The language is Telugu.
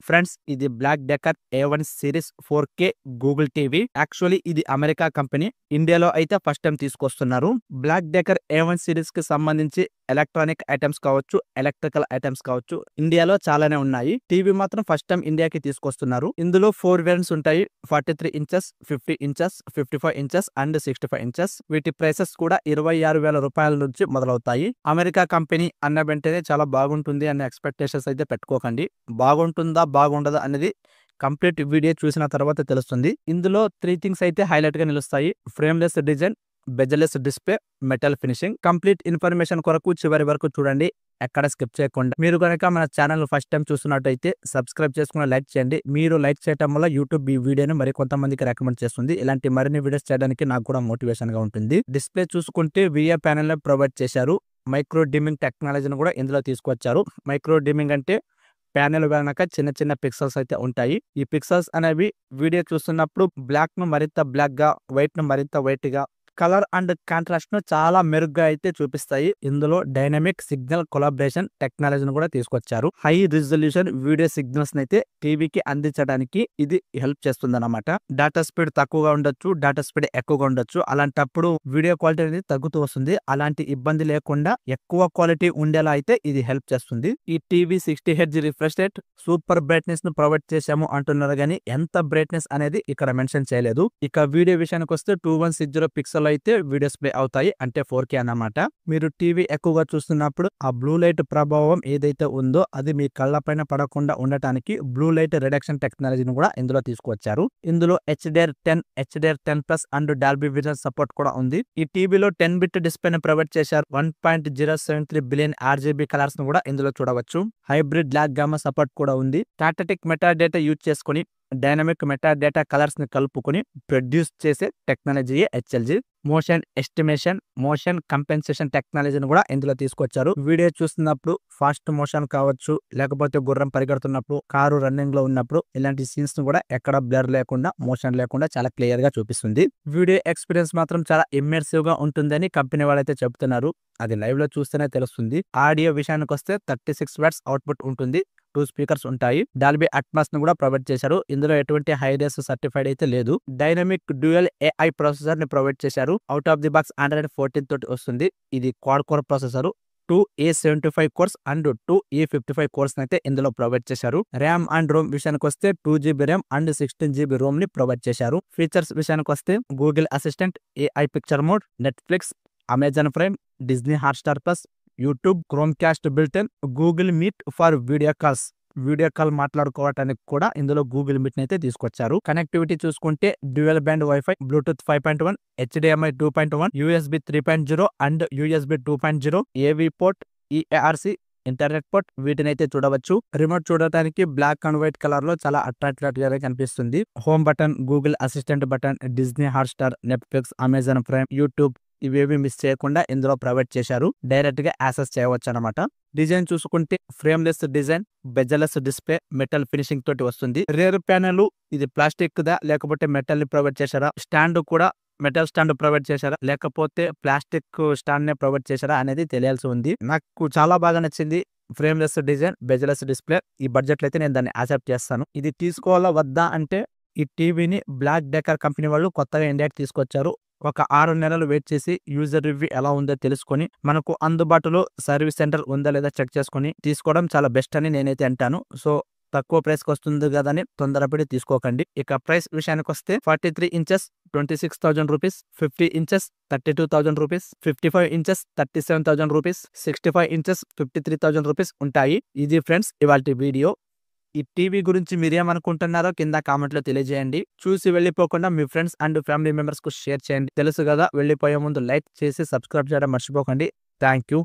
ఫ్రెండ్స్ ఇది Black Decker A1 series 4K Google TV. Actually ఇది అమెరికా కంపెనీ. ఇండియాలో అయితే ఫస్ట్ టైం తీసుకొస్తున్నారు. బ్లాక్ డెకర్ A1 సిరీస్ కి సంబంధించి ఎలక్ట్రానిక్ ఐటమ్స్ కావచ్చు, ఎలక్ట్రికల్ ఐటమ్స్ కావచ్చు, ఇండియాలో చాలానే ఉన్నాయి. టీవీ మాత్రం ఫస్ట్ టైం ఇండియాకి తీసుకొస్తున్నారు. ఇందులో 4 వేరియంట్స్ ఉంటాయి. 43 inches, 50 inches, 55 inches and 65 inches. వీటి ప్రైసెస్ కూడా 26,000 రూపాయల నుంచి మొదలవుతాయి. అమెరికా కంపెనీ అన్న వెంటనే చాలా బాగుంటుంది అనే ఎక్స్పెక్టేషన్స్ అయితే పెట్టుకోకండి. బాగుంటుందా బాగుండదా అనేది కంప్లీట్ వీడియో చూసిన తర్వాత తెలుస్తుంది. ఇందులో 3 థింగ్స్ అయితే హైలైట్ గా నిలుస్తాయి. Frameless design, bezel-less display, metal finishing. Complete information కొరకు చివరి వరకు చూడండి, ఎక్కడ స్కిప్ చేయకుండా. మీరు కనుక మన ఛానల్ ఫస్ట్ టైం చూస్తున్నట్టయితే సబ్స్క్రైబ్ చేసుకుని లైక్ చేయండి. మీరు లైక్ చేయడం వల్ల యూట్యూబ్ ఈ వీడియోని మరి కొంతమందికి రికమెండ్ చేస్తుంది. ఇలాంటి మరిన్ని వీడియోస్ చేయడానికి నాకు కూడా మోటివేషన్ గా ఉంటుంది. డిస్ప్లే చూసుకుంటే VA ప్యానెల్ ప్రొవైడ్ చేశారు. మైక్రో డిమ్మింగ్ టెక్నాలజీని కూడా ఇందులో తీసుకొచ్చారు. మైక్రో డిమ్మింగ్ అంటే ప్యానెల్ వెనక చిన్న చిన్న పిక్సెల్స్ అయితే ఉంటాయి. ఈ పిక్సెల్స్ అనేవి వీడియో చూస్తున్నప్పుడు బ్లాక్ ను మరింత బ్లాక్ గా, వైట్ ను మరింత వైట్ గా, కలర్ అండ్ కాంట్రాస్ట్ ను చాలా మెరుగ్గా అయితే చూపిస్తాయి. ఇందులో డైనమిక్ సిగ్నల్ కొలాబరేషన్ టెక్నాలజీని కూడా తీసుకొచ్చారు. హై రిజల్యూషన్ వీడియో సిగ్నల్స్ అయితే టీవీకి అందించడానికి ఇది హెల్ప్ చేస్తుంది అన్నమాట. డేటా స్పీడ్ తక్కువగా ఉండొచ్చు, డేటా స్పీడ్ ఎక్కువగా ఉండొచ్చు. అలాంటప్పుడు వీడియో క్వాలిటీ అనేది తగ్గుతూ వస్తుంది. అలాంటి ఇబ్బంది లేకుండా ఎక్కువ క్వాలిటీ ఉండేలా అయితే ఇది హెల్ప్ చేస్తుంది. ఈ TV 60 Hz refresh rate, super brightness ను ప్రొవైడ్ చేశాము అంటున్నారు కానీ ఎంత బ్రైట్నెస్ అనేది ఇక్కడ మెన్షన్ చేయలేదు. ఇక వీడియో విషయానికి వస్తే 2160 పిక్సెల్ అయితే వీడియోస్ ప్లే అవుతాయి, అంటే 4K అన్నమాట. మీరు టీవీ ఎక్కువగా చూస్తున్నప్పుడు ఆ బ్లూ లైట్ ప్రభావం ఏదైతే ఉందో అది మీ కళ్ళపైన పడకుండా ఉండటానికి బ్లూ లైట్ రిడక్షన్ టెక్నాలజీని కూడా ఇందులో తీసుకొచ్చారు. ఇందులో HDR10, HDR10+ and Dolby vision support కూడా ఉంది. ఈ టీవీలో 10-bit డిస్ప్లే ని ప్రొవైడ్ చేశారు. 1.073 బిలియన్ RGB కలర్స్ ను కూడా ఇందులో చూడవచ్చు. హైబ్రిడ్ బ్లాక్ గామా సపోర్ట్ కూడా ఉంది. స్టాటిక్ మెటా డేటా యూజ్ చేసుకుని డైనమిక్ మెటా డేటా కలర్స్ ని కలుపుకొని ప్రొడ్యూస్ చేసే టెక్నాలజీయే HLG. Motion estimation, motion compensation టెక్నాలజీని కూడా ఇందులో తీసుకొచ్చారు. వీడియో చూస్తున్నప్పుడు ఫాస్ట్ మోషన్ కావచ్చు, లేకపోతే గుర్రం పరిగెడుతున్నప్పుడు, కారు రన్నింగ్ లో ఉన్నప్పుడు ఇలాంటి సీన్స్ ను కూడా ఎక్కడ బ్లర్ లేకుండా, మోషన్ లేకుండా చాలా క్లియర్ గా చూపిస్తుంది. వీడియో ఎక్స్పీరియన్స్ మాత్రం చాలా ఇమ్మర్సివ్ గా ఉంటుందని కంపెనీ వాళ్ళైతే చెబుతున్నారు. అది లైవ్ లో చూస్తేనే తెలుస్తుంది. ఆడియో విషయానికి వస్తే 36 వాట్స్ అవుట్పుట్ ఉంటుంది. 2 స్పీకర్స్ ఉంటాయి. డాల్బీ అట్మాస్ ను కూడా ప్రొవైడ్ చేశారు. ఇందులో ఎటువంటి హైరేస్ సర్టిఫైడ్ అయితే లేదు. డైనమిక్ డ్యూయల్ AI ప్రాసెసర్ ని ప్రొవైడ్ చేశారు. Out of the box Android 14 తోటి వస్తుంది. ఇది quad core processor. 2 A75 course and 2 A55 course అయితే ఇందులో ప్రొవైడ్ చేశారు. ర్యామ్ అండ్ రోమ్ విషయానికి వస్తే 2GB RAM and 16GB ROM ని ప్రొవైడ్ చేశారు. ఫీచర్స్ విషయానికి వస్తే Google Assistant, AI picture mode, Netflix, Amazon Prime, Disney Hotstar plus, YouTube, Chromecast built in, Google Meet for video calls. Video call మాట్లాడుకోవటానికి కూడా ఇందులో గూగుల్ మీట్ అయితే తీసుకొచ్చారు. కనెక్టివిటీ చూసుకుంటే dual band WiFi, Bluetooth 5.1, HDMI 2.1, USB 3.0 and USB 2.0, AV port, EARC internet port వీటినైతే చూడవచ్చు. రిమోట్ చూడటానికి బ్లాక్ అండ్ వైట్ కలర్ లో చాలా అట్రాక్టివ్ గా కనిపిస్తుంది. Home button, Google assistant button, Disney Hotstar, Netflix, Amazon prime, YouTube ఇవేవి మిస్ చేయకుండా ఇందులో ప్రొవైడ్ చేశారు. డైరెక్ట్ గా యాక్సెస్ చేయవచ్చు అనమాట. డిజైన్ చూసుకుంటే frameless design, bezel-less display, metal finishing తోటి వస్తుంది. రేర్ ప్యానెల్ ఇది ప్లాస్టిక్ దా లేకపోతే మెటల్ ని ప్రొవైడ్ చేశారా, స్టాండ్ కూడా మెటల్ స్టాండ్ ప్రొవైడ్ చేశారా లేకపోతే ప్లాస్టిక్ స్టాండ్ నే ప్రొవైడ్ చేశారా అనేది తెలియాల్సి ఉంది. నాకు చాలా బాగా నచ్చింది. Frameless design, bezel-less display. ఈ బడ్జెట్ లో అయితే నేను దాన్ని యాక్సెప్ట్ చేస్తాను. ఇది తీసుకోవాలా వద్దా అంటే ఈ టీవీని బ్లాక్ డెకర్ కంపెనీ వాళ్ళు కొత్తగా ఇండియాకి తీసుకొచ్చారు. ఒక 6 నెలలు వెయిట్ చేసి యూజర్ రివ్యూ ఎలా ఉందో తెలుసుకొని మనకు అందుబాటులో సర్వీస్ సెంటర్ ఉందా లేదా చెక్ చేసుకొని తీసుకోవడం చాలా బెస్ట్ అని నేనైతే అంటాను. సో తక్కువ ప్రైస్ కి వస్తుంది కదా అని తొందరపడి తీసుకోకండి. ఇక ప్రైస్ విషయానికి వస్తే 43 inches 26,000 rupees, 50 inches 32,000 rupees, 55 inches 37,000 rupees, 65 inches 53,000 rupees ఉంటాయి. ఇది ఫ్రెండ్స్ ఇవాల్టి వీడియో. ఈ టీవీ గురించి మీరేమనుకుంటున్నారో కింద కామెంట్ లో తెలియజేయండి. చూసి వెళ్ళిపోకుండా మీ ఫ్రెండ్స్ అండ్ ఫ్యామిలీ మెంబర్స్ కు షేర్ చేయండి. తెలుసు కదా, వెళ్ళిపోయే ముందు లైక్ చేసి సబ్స్క్రైబ్ చేయడం మర్చిపోకండి. Thank you.